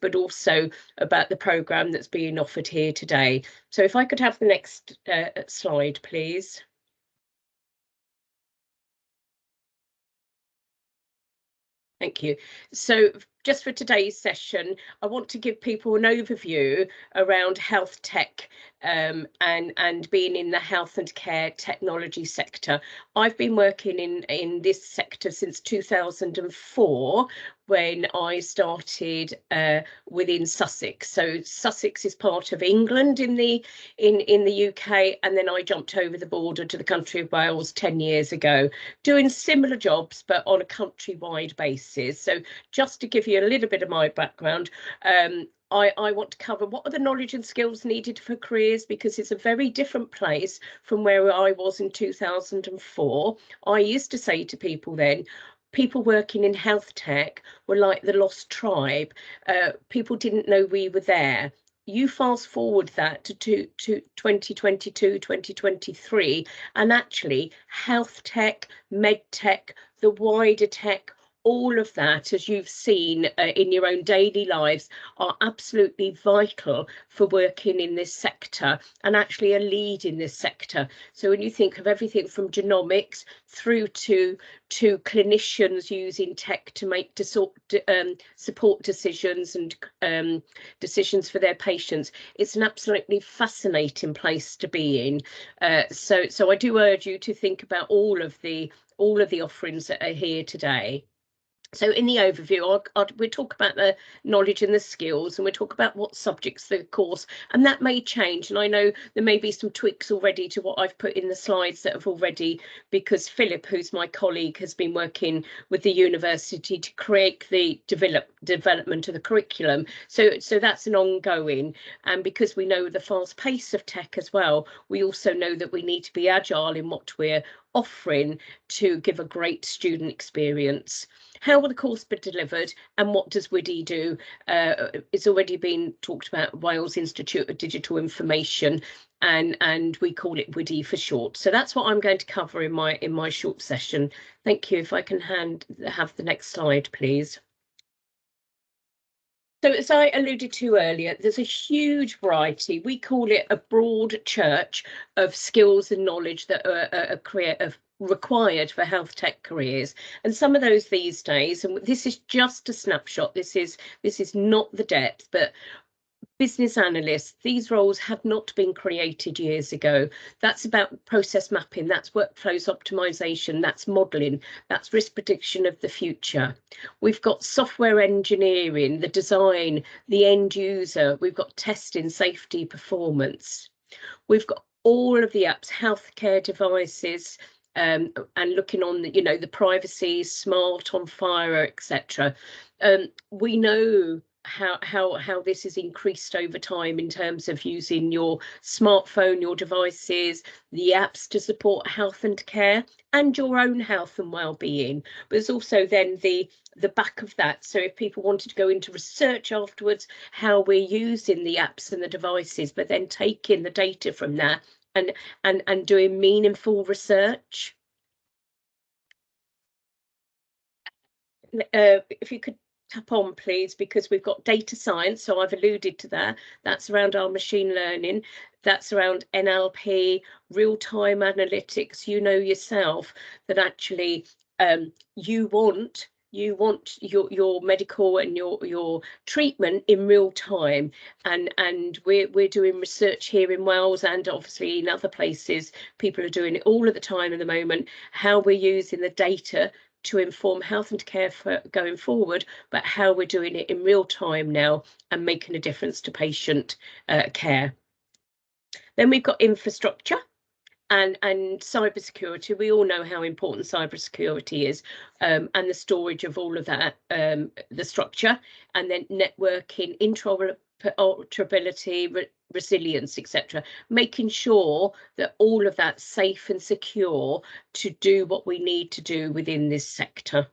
but also about the programme that's being offered here today. So if I could have the next slide, please. Thank you. So just for today's session, I want to give people an overview around health tech and being in the health and care technology sector. I've been working in this sector since 2004, when I started within Sussex. So Sussex is part of England in the UK, and then I jumped over the border to the country of Wales 10 years ago, doing similar jobs but on a countrywide basis. So just to give you a little bit of my background, I want to cover what are the knowledge and skills needed for careers, because it's a very different place from where I was in 2004. I used to say to people then, people working in health tech were like the lost tribe. People didn't know we were there. You fast forward that to 2022, 2023, and actually health tech, med tech, the wider tech, all of that, as you've seen in your own daily lives, are absolutely vital for working in this sector and actually a lead in this sector. So when you think of everything from genomics through to clinicians using tech to make support decisions and decisions for their patients, it's an absolutely fascinating place to be in. So I do urge you to think about all of the offerings that are here today. So in the overview, we'll talk about the knowledge and the skills, and we'll talk about what subjects the course, and that may change. And I know there may be some tweaks already to what I've put in the slides that have already, because Philip, who's my colleague, has been working with the university to create the development of the curriculum. So that's an ongoing, and because we know the fast pace of tech as well, we also know that we need to be agile in what we're offering to give a great student experience. How will the course be delivered, and what does WIDI do? It's already been talked about, Wales Institute of Digital Information, and we call it WIDI for short. So that's what I'm going to cover in my short session. Thank you. If I can have the next slide, please. So as I alluded to earlier, there's a huge variety. We call it a broad church of skills and knowledge that are required for health tech careers, and some of those these days, and this is just a snapshot, this is not the depth, but business analysts, these roles have not been created years ago. That's about process mapping, that's workflows optimization, that's modeling, that's risk prediction of the future. We've got software engineering, the design, the end user, we've got testing, safety, performance. We've got all of the apps, healthcare devices, and looking on the privacy, smart, on fire, etc. We know how this has increased over time in terms of using your smartphone, your devices, the apps to support health and care and your own health and well-being. But there's also then the back of that. So if people wanted to go into research afterwards, how we're using the apps and the devices, but then taking the data from that and doing meaningful research. If you could tap on, please, because we've got data science, so I've alluded to that. That's around our machine learning, that's around NLP, real-time analytics. You know yourself that actually you want your medical and your treatment in real time, and we're doing research here in Wales, and obviously in other places people are doing it all of the time at the moment, how we're using the data to inform health and care for going forward, but how we're doing it in real time now and making a difference to patient care. Then we've got infrastructure and cybersecurity. We all know how important cybersecurity is, and the storage of all of that, the structure, and then networking, interoperability, resilience, etc. Making sure that all of that's safe and secure to do what we need to do within this sector.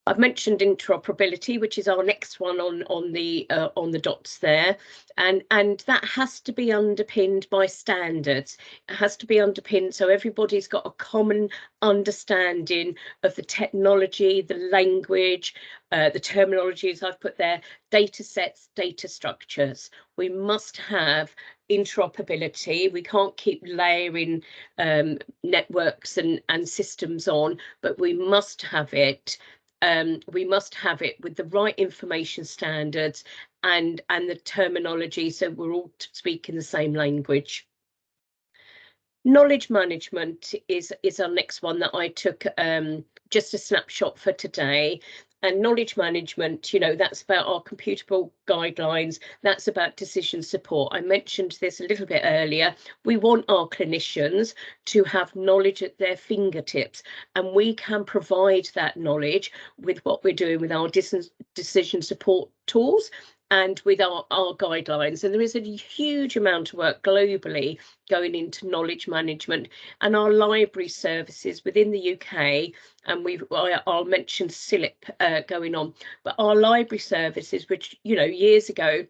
I've mentioned interoperability, which is our next one on the dots there, and that has to be underpinned by standards. It has to be underpinned so everybody's got a common understanding of the technology, the language, the terminologies I've put there, data sets, data structures. We must have interoperability. We can't keep layering networks and systems on, but we must have it. We must have it with the right information standards and the terminology, so we're all speaking the same language. Knowledge management is our next one that I took just a snapshot for today. And knowledge management, you know, that's about our computable guidelines. That's about decision support. I mentioned this a little bit earlier. We want our clinicians to have knowledge at their fingertips, and we can provide that knowledge with what we're doing with our decision support tools and with our guidelines. And there is a huge amount of work globally going into knowledge management, and our library services within the UK, and I'll mention CILIP going on, but our library services, which, you know, years ago,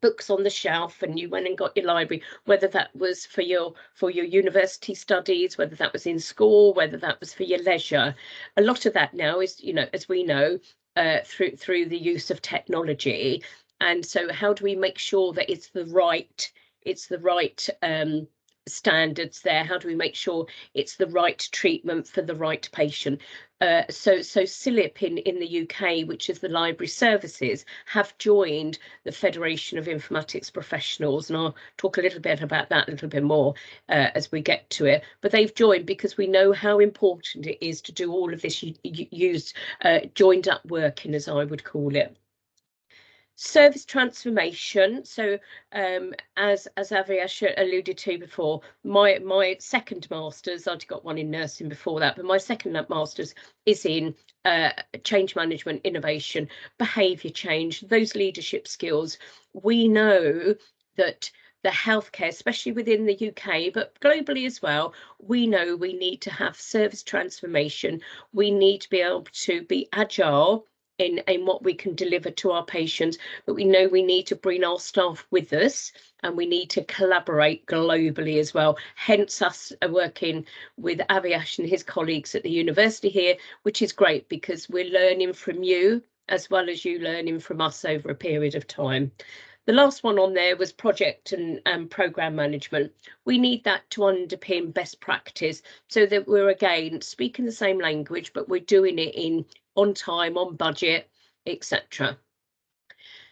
books on the shelf and you went and got your library, whether that was for your university studies, whether that was in school, whether that was for your leisure. A lot of that now is, you know, as we know, through the use of technology. And so how do we make sure that it's the right standards there? How do we make sure it's the right treatment for the right patient? So CILIP in the UK, which is the library services, have joined the Federation of Informatics Professionals, and I'll talk a little bit about that a little bit more as we get to it. But they've joined because we know how important it is to do all of this joined up working, as I would call it. Service transformation. So as Aviash alluded to before, my second master's, I'd got one in nursing before that, but my second master's is in change management, innovation, behaviour change, those leadership skills. We know that the healthcare, especially within the UK, but globally as well, we know we need to have service transformation. We need to be able to be agile in what we can deliver to our patients, but we know we need to bring our staff with us, and we need to collaborate globally as well. Hence us working with Aviash and his colleagues at the university here, which is great because we're learning from you as well as you learning from us over a period of time. The last one on there was project and programme management. We need that to underpin best practice so that we're, again, speaking the same language, but we're doing it on time, on budget, etc.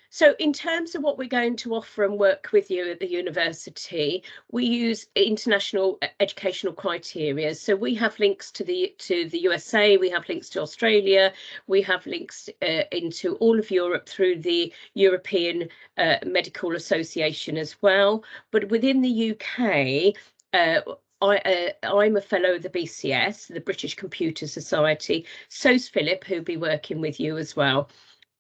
So in terms of what we're going to offer and work with you at the university, we use international educational criteria. So we have links to the USA, we have links to Australia, we have links into all of Europe through the European Medical Association as well. But within the UK, I'm a fellow of the BCS, the British Computer Society. So's Philip, who'll be working with you as well.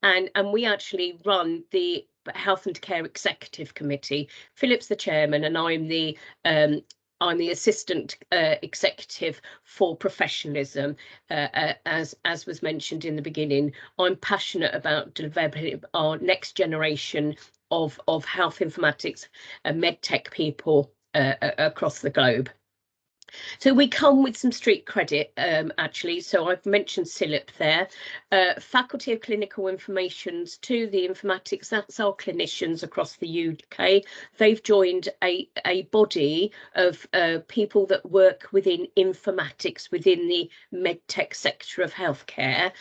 And we actually run the Health and Care Executive Committee. Philip's the chairman, and I'm the assistant executive for professionalism. As was mentioned in the beginning, I'm passionate about developing our next generation of health informatics and MedTech people across the globe. So we come with some street credit, actually. So I've mentioned CILIP there. Faculty of Clinical Informations to the Informatics, that's our clinicians across the UK. They've joined a body of people that work within informatics within the MedTech sector of healthcare.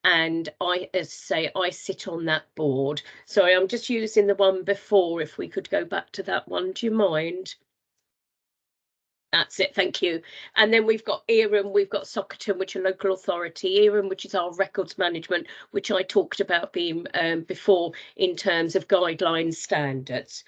And I sit on that board. Sorry, I'm just using the one before. If we could go back to that one, do you mind? That's it, thank you. And then we've got ERM, we've got Sockton, which are local authority, ERM, which is our records management, which I talked about being before in terms of guidelines standards.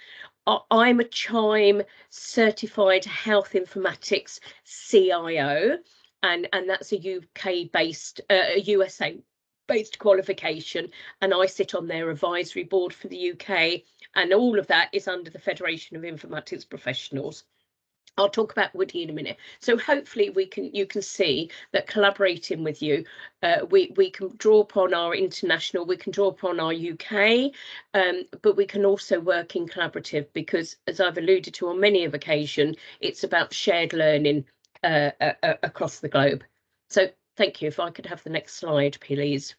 I'm a CHIME certified health informatics CIO, and that's a UK-based, USA-based qualification, and I sit on their advisory board for the UK, and all of that is under the Federation of Informatics Professionals. I'll talk about Woody in a minute. So hopefully you can see that collaborating with you, we can draw upon our international, we can draw upon our UK, but we can also work in collaborative, because as I've alluded to on many of occasions, it's about shared learning across the globe. So thank you. If I could have the next slide, please.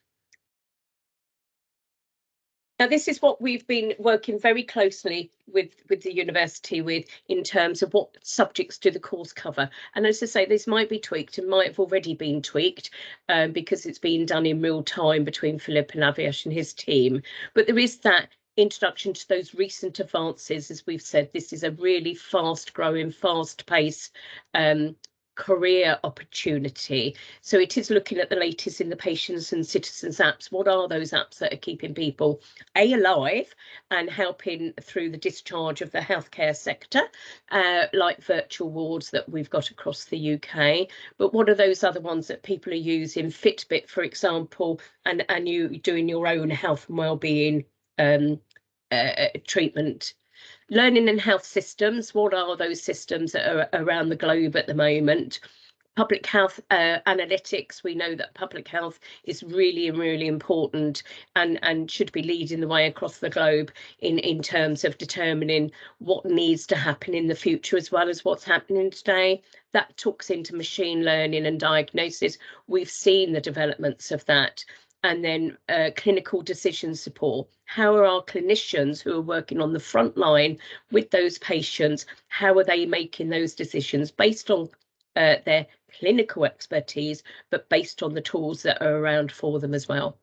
Now, this is what we've been working very closely with the university with, in terms of what subjects do the course cover. And as I say, this might be tweaked and might have already been tweaked because it's been done in real time between Philip and Aviash and his team. But there is that introduction to those recent advances. As we've said, this is a really fast growing, fast paced career opportunity. So it is looking at the latest in the patients and citizens apps. What are those apps that are keeping people alive and helping through the discharge of the healthcare sector, like virtual wards that we've got across the UK? But what are those other ones that people are using? Fitbit, for example, and you doing your own health and wellbeing treatment. Learning and health systems, what are those systems that are around the globe at the moment? Public health analytics, we know that public health is really, really important and should be leading the way across the globe in terms of determining what needs to happen in the future as well as what's happening today. That talks into machine learning and diagnosis. We've seen the developments of that. And then clinical decision support. How are our clinicians who are working on the front line with those patients, how are they making those decisions based on their clinical expertise, but based on the tools that are around for them as well?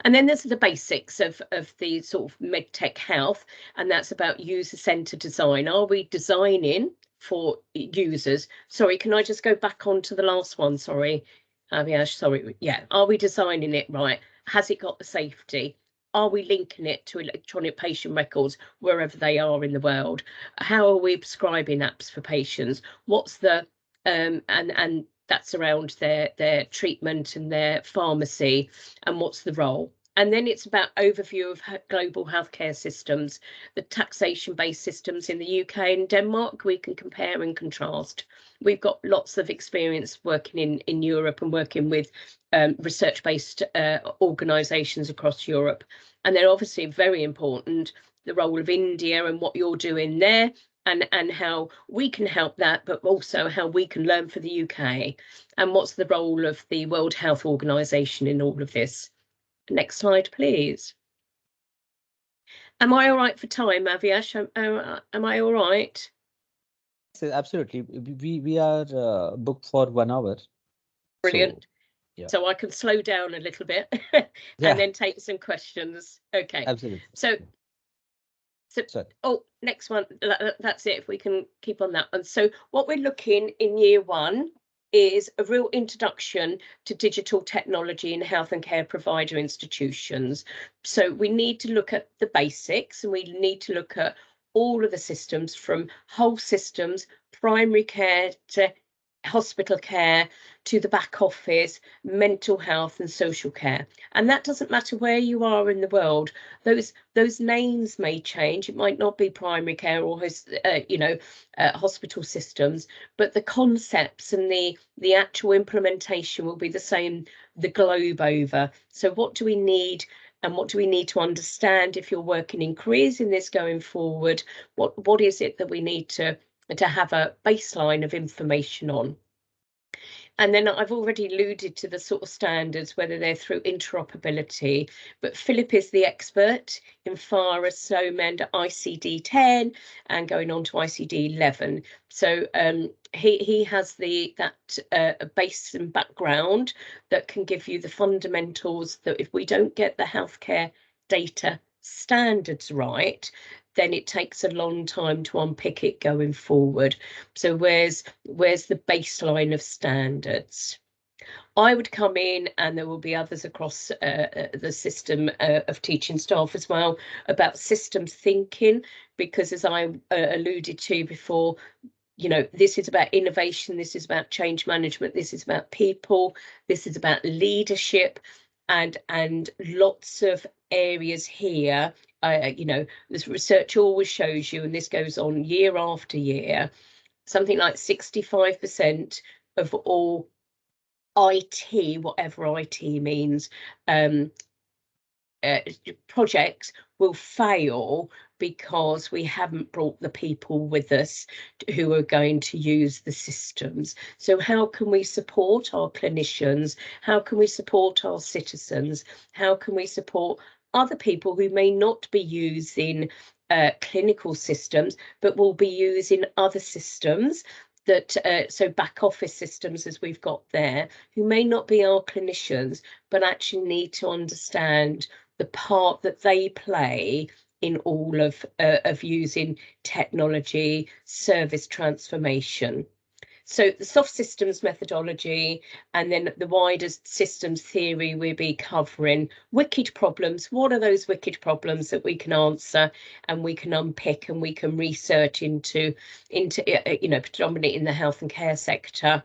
And then there's the basics of the sort of MedTech health, and that's about user-centered design. Are we designing for users? Sorry, can I just go back on to the last one? Sorry. Yeah, sorry. Yeah. Are we designing it right? Has it got the safety? Are we linking it to electronic patient records wherever they are in the world? How are we prescribing apps for patients? What's the and that's around their treatment and their pharmacy, and what's the role? And then it's about overview of global healthcare systems, the taxation-based systems in the UK and Denmark. We can compare and contrast. We've got lots of experience working in Europe and working with research-based organisations across Europe. And then obviously very important, the role of India and what you're doing there, and how we can help that, but also how we can learn for the UK. And what's the role of the World Health Organization in all of this? Next slide, please. Am I all right for time, Aviash? Am I all right? So absolutely. We are booked for 1 hour. Brilliant. So, yeah. So I can slow down a little bit and then take some questions. Okay. Absolutely. So oh, next one. That's it. If we can keep on that one. So what we're looking in year one is a real introduction to digital technology in health and care provider institutions. So we need to look at the basics, and we need to look at all of the systems, from whole systems, primary care to hospital care, to the back office, mental health and social care. And that doesn't matter where you are in the world. Those names may change. It might not be primary care or hospital systems, but the concepts and the actual implementation will be the same the globe over. So what do we need? And what do we need to understand if you're working in careers in this going forward? What is it that we need to have a baseline of information on? And then I've already alluded to the sort of standards, whether they're through interoperability, but Philip is the expert in FARA, SOMEND, ICD-10 and going on to ICD-11. So he has that base and background that can give you the fundamentals that if we don't get the healthcare data standards right, then it takes a long time to unpick it going forward. So where's the baseline of standards? I would come in, and there will be others across the system of teaching staff as well, about systems thinking, because as I alluded to before, this is about innovation, this is about change management, this is about people, this is about leadership, and lots of areas here. This research always shows you, and this goes on year after year, something like 65% of all IT, whatever IT means, projects will fail because we haven't brought the people with us who are going to use the systems. So how can we support our clinicians? How can we support our citizens? How can we support other people who may not be using clinical systems, but will be using other systems that, so back office systems as we've got there, who may not be our clinicians, but actually need to understand the part that they play in all of using technology, service transformation. So the soft systems methodology, and then the wider systems theory, we'll be covering wicked problems. What are those wicked problems that we can answer and we can unpick and we can research into predominantly in the health and care sector?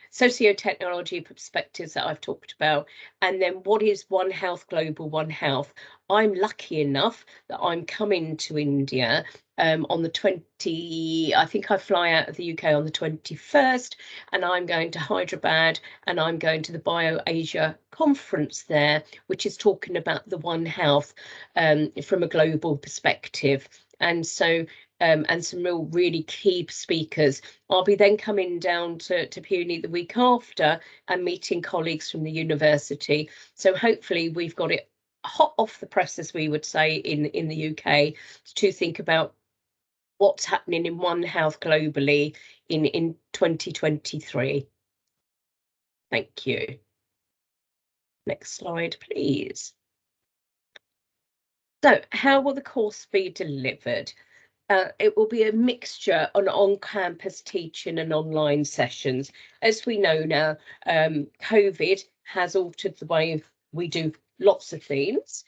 Socio-technology perspectives that I've talked about, and then what is One Health Global One Health? I'm lucky enough that I'm coming to India on the 20, I think I fly out of the UK on the 21st, and I'm going to Hyderabad and I'm going to the BioAsia conference there, which is talking about the One Health from a global perspective. And so and some really key speakers. I'll be then coming down to Puny the week after and meeting colleagues from the university. So hopefully we've got it hot off the press, as we would say in the UK, to think about what's happening in One Health globally in 2023. Thank you. Next slide, please. So how will the course be delivered? It will be a mixture on-campus teaching and online sessions. As we know now, COVID has altered the way we do lots of things,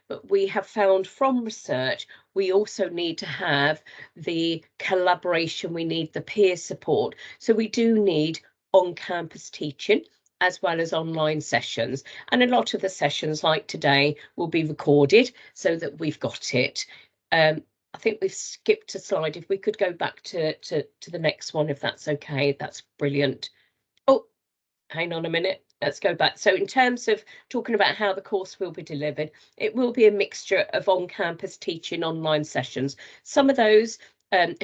but we have found from research we also need to have the collaboration, we need the peer support. So we do need on-campus teaching as well as online sessions, and a lot of the sessions like today will be recorded so that we've got it. I think we've skipped a slide. If we could go back to the next one, if that's okay, that's brilliant. Oh, hang on a minute. Let's go back. So in terms of talking about how the course will be delivered, it will be a mixture of on-campus teaching, online sessions. Some of those,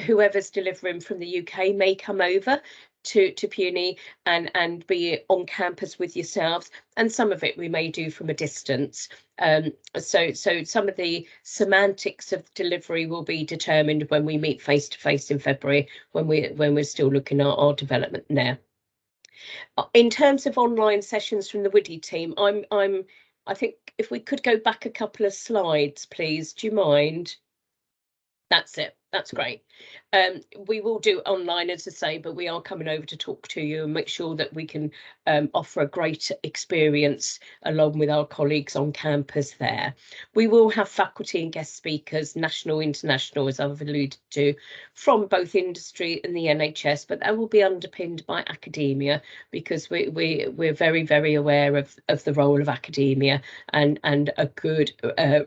whoever's delivering from the UK may come over to Puny and be on campus with yourselves, and some of it we may do from a distance. So some of the semantics of delivery will be determined when we meet face to face in February, when we're still looking at our development there. In terms of online sessions from the Woody team, I think if we could go back a couple of slides, please. Do you mind? That's it. That's great. We will do online, as I say, but we are coming over to talk to you and make sure that we can offer a great experience along with our colleagues on campus there. We will have faculty and guest speakers, national, international, as I've alluded to, from both industry and the NHS, but that will be underpinned by academia, because we're very, very aware of the role of academia and a good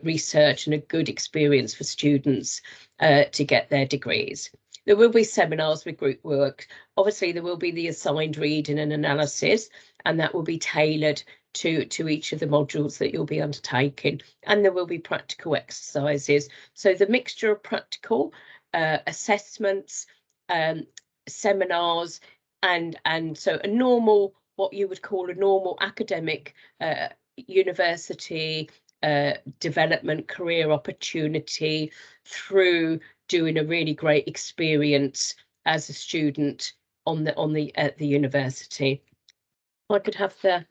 research and a good experience for students to get their degrees. There will be seminars with group work. Obviously, there will be the assigned reading and analysis, and that will be tailored to each of the modules that you'll be undertaking. And there will be practical exercises. So the mixture of practical assessments, seminars, and so a normal, what you would call a normal academic university development career opportunity through doing a really great experience as a student at the university. If I could have the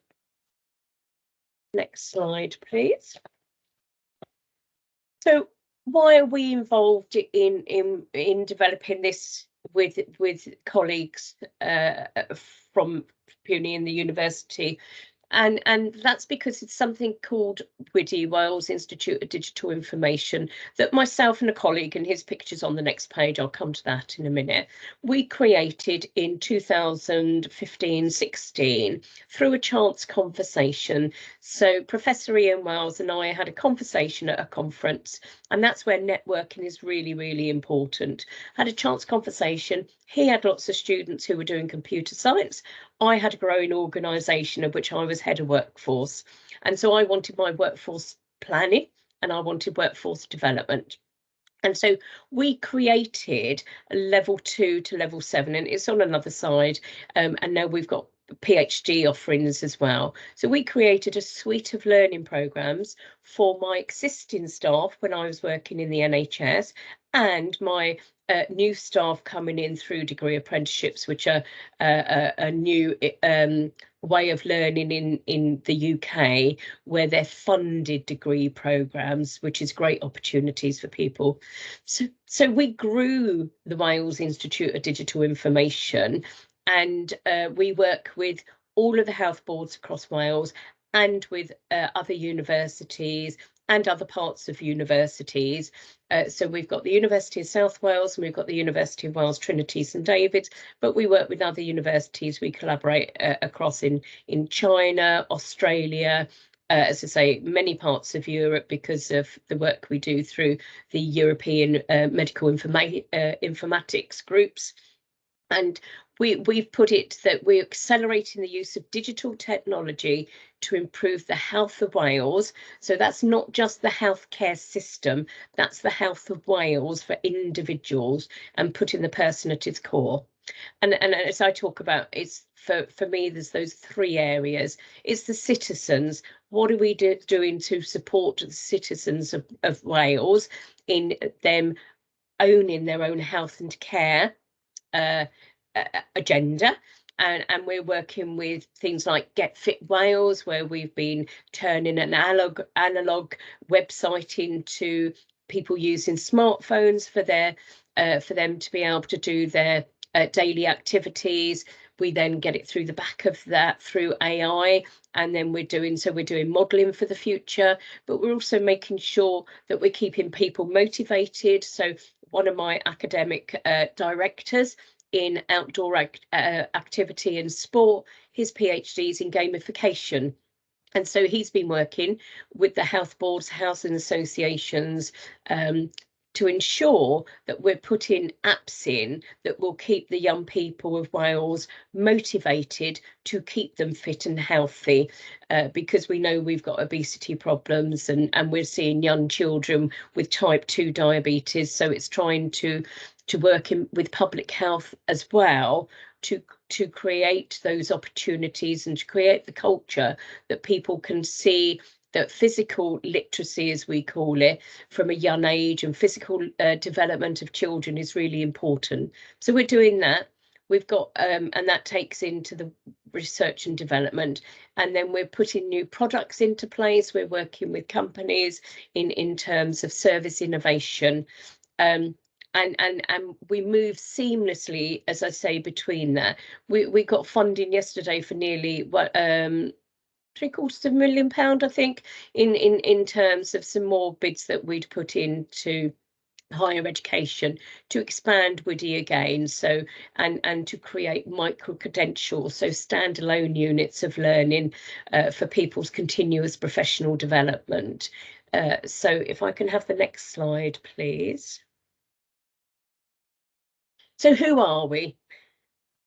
next slide, please. So why are we involved in developing this with colleagues from Puny and the university? And that's because it's something called WIDI, Wales Institute of Digital Information, that myself and a colleague, and his picture's on the next page, I'll come to that in a minute, we created in 2015-16 through a chance conversation. So Professor Ian Wells and I had a conversation at a conference, and that's where networking is really, really important. Had a chance conversation. He had lots of students who were doing computer science. I had a growing organisation of which I was head of workforce. And so I wanted my workforce planning and I wanted workforce development. And so we created a level 2 to level 7, and it's on another side. And now we've got PhD offerings as well. So we created a suite of learning programs for my existing staff when I was working in the NHS, and my new staff coming in through degree apprenticeships, which are a new way of learning in the UK, where they're funded degree programs, which is great opportunities for people. So we grew the Wales Institute of Digital Information, and we work with all of the health boards across Wales and with other universities and other parts of universities. So we've got the University of South Wales and we've got the University of Wales Trinity St David's, but we work with other universities. We collaborate across in China, Australia, as I say, many parts of Europe, because of the work we do through the European medical informatics groups. And we've put it that we're accelerating the use of digital technology to improve the health of Wales. So that's not just the healthcare system, that's the health of Wales for individuals, and putting the person at its core. And as I talk about, it's for me, there's those three areas. It's the citizens. What are we doing to support the citizens of Wales in them owning their own health and care agenda? And we're working with things like Get Fit Wales, where we've been turning an analog website into people using smartphones for them to be able to do their daily activities. We then get it through the back of that through AI, and then we're doing modelling for the future, but we're also making sure that we're keeping people motivated. So one of my academic directors in outdoor activity and sport, his PhD's in gamification. And so he's been working with the health boards, housing associations, to ensure that we're putting apps in that will keep the young people of Wales motivated to keep them fit and healthy, because we know we've got obesity problems, and we're seeing young children with type 2 diabetes. So it's trying to work with public health as well, to create those opportunities and to create the culture that people can see that physical literacy, as we call it, from a young age, and physical development of children is really important. So we're doing that. We've got, and that takes into the research and development, and then we're putting new products into place. We're working with companies in terms of service innovation. And we move seamlessly, as I say, between that. We got funding yesterday for nearly £750,000, I think, in terms of some more bids that we'd put into higher education to expand WIDI again, so and to create micro credentials, so standalone units of learning for people's continuous professional development. So if I can have the next slide, please. So who are we?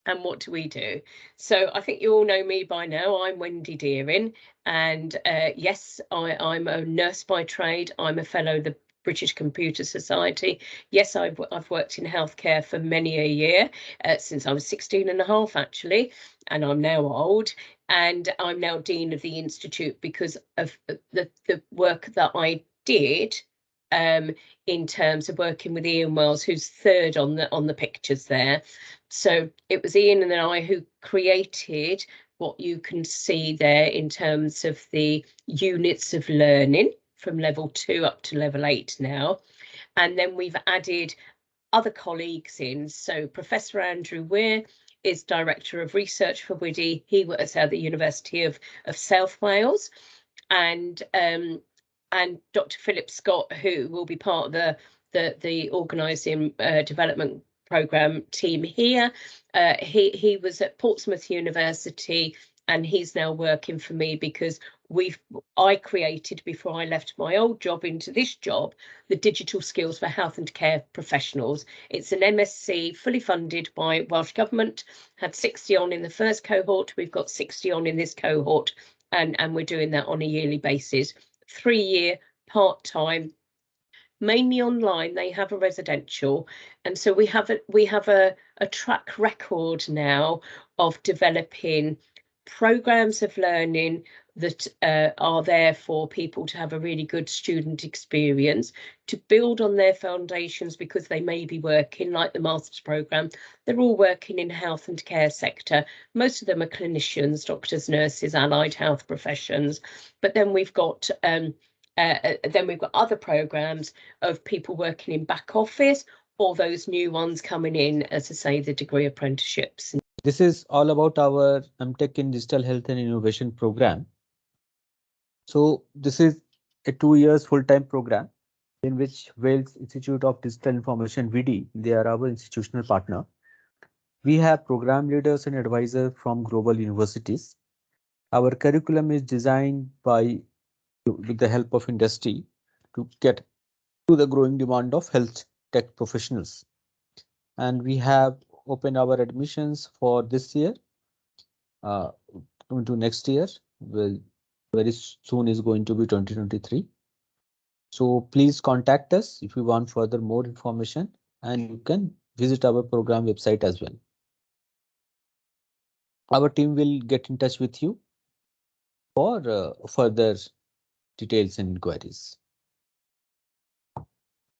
And what do we do? So I think you all know me by now. I'm Wendy Deering, and yes, I'm a nurse by trade. I'm a fellow of the British Computer Society. Yes, I've worked in healthcare for many a year, since I was 16 and a half actually, and I'm now old. And I'm now Dean of the Institute because of the work that I did in terms of working with Ian Wells, who's third on the pictures there. So it was Ian and I who created what you can see there in terms of the units of learning from level 2 up to level 8 now. And then we've added other colleagues in. So Professor Andrew Weir is Director of Research for WIDI. He works at the University of South Wales, and Dr. Philip Scott, who will be part of the organising development programme team here. He was at Portsmouth University, and he's now working for me because I created, before I left my old job into this job, the digital skills for health and care professionals. It's an MSc fully funded by Welsh Government, had 60 on in the first cohort, we've got 60 on in this cohort, and we're doing that on a yearly basis. 3-year part-time, mainly online. They have a residential, and so we have a track record now of developing programs of learning that are there for people to have a really good student experience, to build on their foundations, because they may be working, like the master's program, they're all working in health and care sector. Most of them are clinicians, doctors, nurses, allied health professions, but then we've got other programs of people working in back office, or those new ones coming in, as I say, the degree apprenticeships. This is all about our MTech in Digital Health and Innovation program. So this is a 2 years full-time program in which Wales Institute of Digital Information WIDI, they are our institutional partner. We have program leaders and advisors from global universities. Our curriculum is designed with the help of industry to get to the growing demand of health tech professionals. And we have opened our admissions for this year into next year. Well, very soon is going to be 2023. So please contact us if you want further more information, and you can visit our program website as well. Our team will get in touch with you for further details and inquiries.